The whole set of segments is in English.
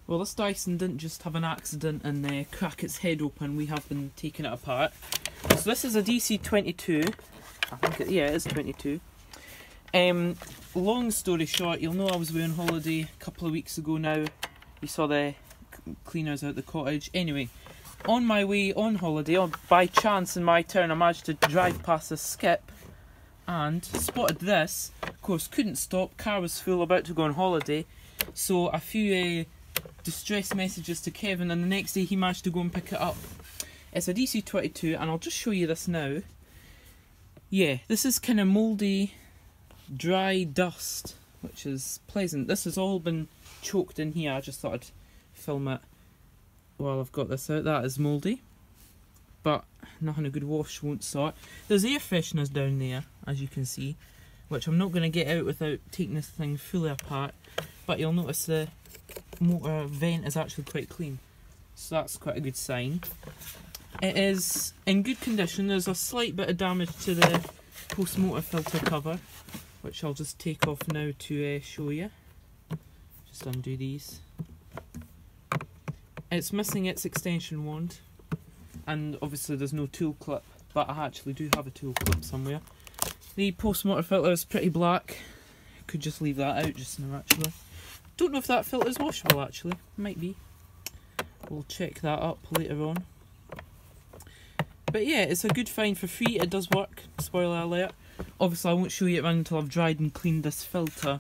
Well, this Dyson didn't just have an accident and crack its head open, we have been taking it apart. So this is a DC22, I think yeah it is 22. Long story short, you'll know I was away on holiday a couple of weeks ago now. You saw the cleaners out the cottage. Anyway, on my way on holiday, by chance in my turn, I managed to drive past a skip and spotted this. Of course, couldn't stop, car was full, about to go on holiday. So a few distress messages to Kevin, and the next day he managed to go and pick it up. It's a DC22 and I'll just show you this now. Yeah, this is kind of mouldy, dry dust, which is pleasant. This has all been choked in here. I just thought I'd film it while I've got this out. That is mouldy, but nothing a good wash won't sort. There's air fresheners down there, as you can see, which I'm not going to get out without taking this thing fully apart, but you'll notice the motor vent is actually quite clean, so that's quite a good sign. It is in good condition. There's a slight bit of damage to the post-motor filter cover, which I'll just take off now to show you. Just undo these. It's missing its extension wand, and obviously there's no tool clip, but I actually do have a tool clip somewhere. The post-motor filter is pretty black. Could just leave that out just now actually. Don't know if that filter is washable actually, might be. We'll check that up later on. But yeah, it's a good find for free, it does work, spoiler alert. Obviously I won't show you it around until I've dried and cleaned this filter.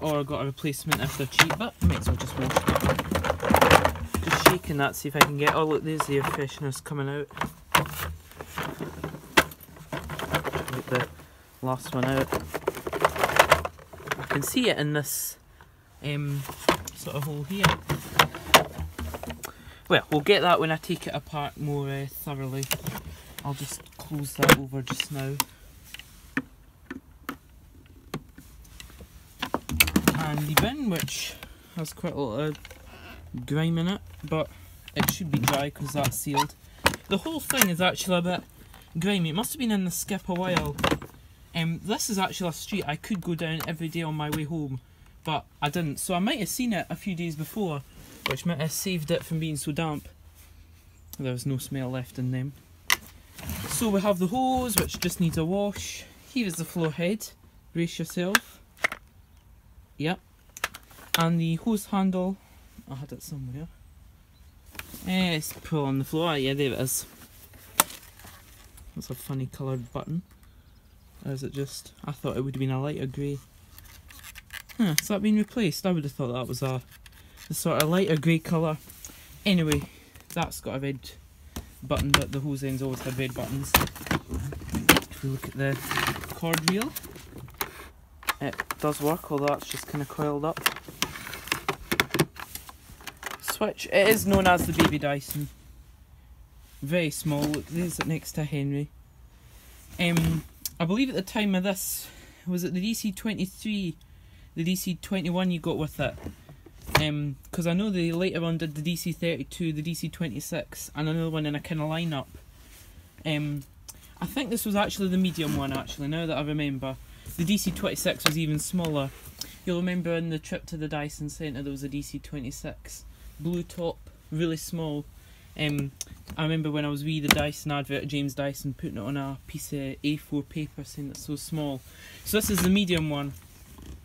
Or got a replacement if they're cheap, but I might as well just wash it. Just shaking that, see if I can get, oh look, there's the air fresheners coming out. Get the last one out. I can see it in this sort of hole here. Well, we'll get that when I take it apart more thoroughly. I'll just close that over just now. And the bin, which has quite a lot of grime in it, but it should be dry because that's sealed. The whole thing is actually a bit grimy. It must have been in the skip a while. This is actually a street I could go down every day on my way home, but I didn't. So I might have seen it a few days before, which might have saved it from being so damp. There was no smell left in them. So we have the hose, which just needs a wash. Here is the floor head. Brace yourself. Yep. And the hose handle. I had it somewhere. It's pull on the floor. Yeah, there it is. That's a funny coloured button. Or is it just... I thought it would have been a lighter grey. Huh, has that been replaced? I would have thought that was a sort of lighter grey colour. Anyway, that's got a red button, but the hose ends always had red buttons. If we look at the cord reel, it does work, although that's just kind of coiled up. Switch, it is known as the baby Dyson. Very small, look, there's it next to Henry. I believe at the time of this, was it the DC23, the DC21 you got with it? Because I know the later one did the DC32, the DC26, and another one in a kind of lineup. I think this was actually the medium one actually, now that I remember. The DC26 was even smaller. You'll remember in the trip to the Dyson Centre there was a DC26. Blue top, really small. I remember when I was reading the Dyson advert, James Dyson putting it on a piece of A4 paper saying it's so small. So this is the medium one.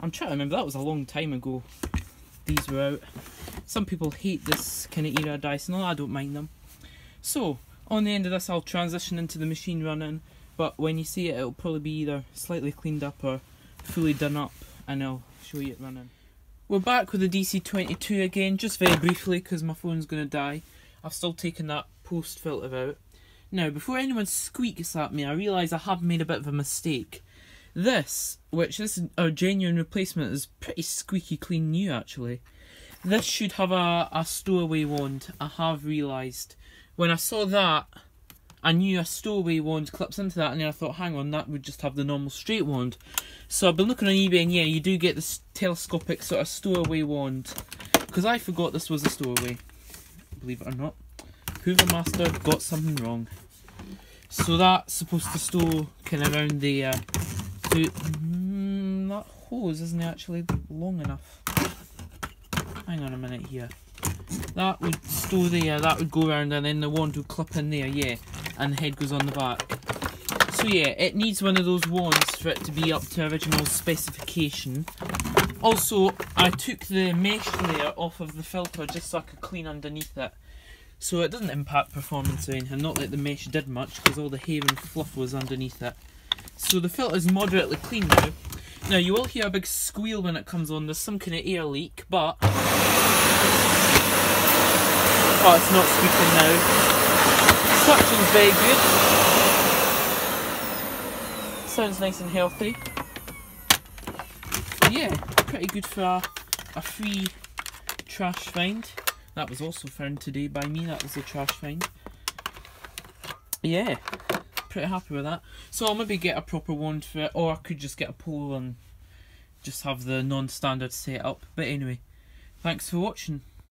I'm trying to remember, that was a long time ago these were out. Some people hate this kind of era Dyson, I don't mind them. So, on the end of this I'll transition into the machine running, but when you see it it'll probably be either slightly cleaned up or fully done up, and I'll show you it running. We're back with the DC22 again, just very briefly because my phone's going to die. I've still taken that post filter out. Now, before anyone squeaks at me, I realise I have made a bit of a mistake. This, which is a genuine replacement, is pretty squeaky clean new actually. This should have a stowaway wand, I have realised. When I saw that, I knew a stowaway wand clips into that, and then I thought, hang on, that would just have the normal straight wand. So I've been looking on eBay, and yeah, you do get this telescopic sort of stowaway wand. Because I forgot this was a stowaway, believe it or not. Hoover Master got something wrong. So that's supposed to stow kind of around the... that hose isn't actually long enough. hang on a minute here. That would stow there, that would go around, and then the wand would clip in there, yeah. And the head goes on the back. So yeah, it needs one of those wands for it to be up to original specification. Also, I took the mesh layer off of the filter just so I could clean underneath it. So it doesn't impact performance or anything, not that the mesh did much because all the hair and fluff was underneath it. So the filter's moderately clean now. Now you will hear a big squeal when it comes on, there's some kind of air leak, but... Oh, it's not squeaking now. Suction's very good. Sounds nice and healthy. Yeah, pretty good for a free trash find. That was also found today by me, that was a trash find. Yeah, pretty happy with that. So I'll maybe get a proper wand for it, or I could just get a pole and just have the non-standard setup. But anyway, thanks for watching.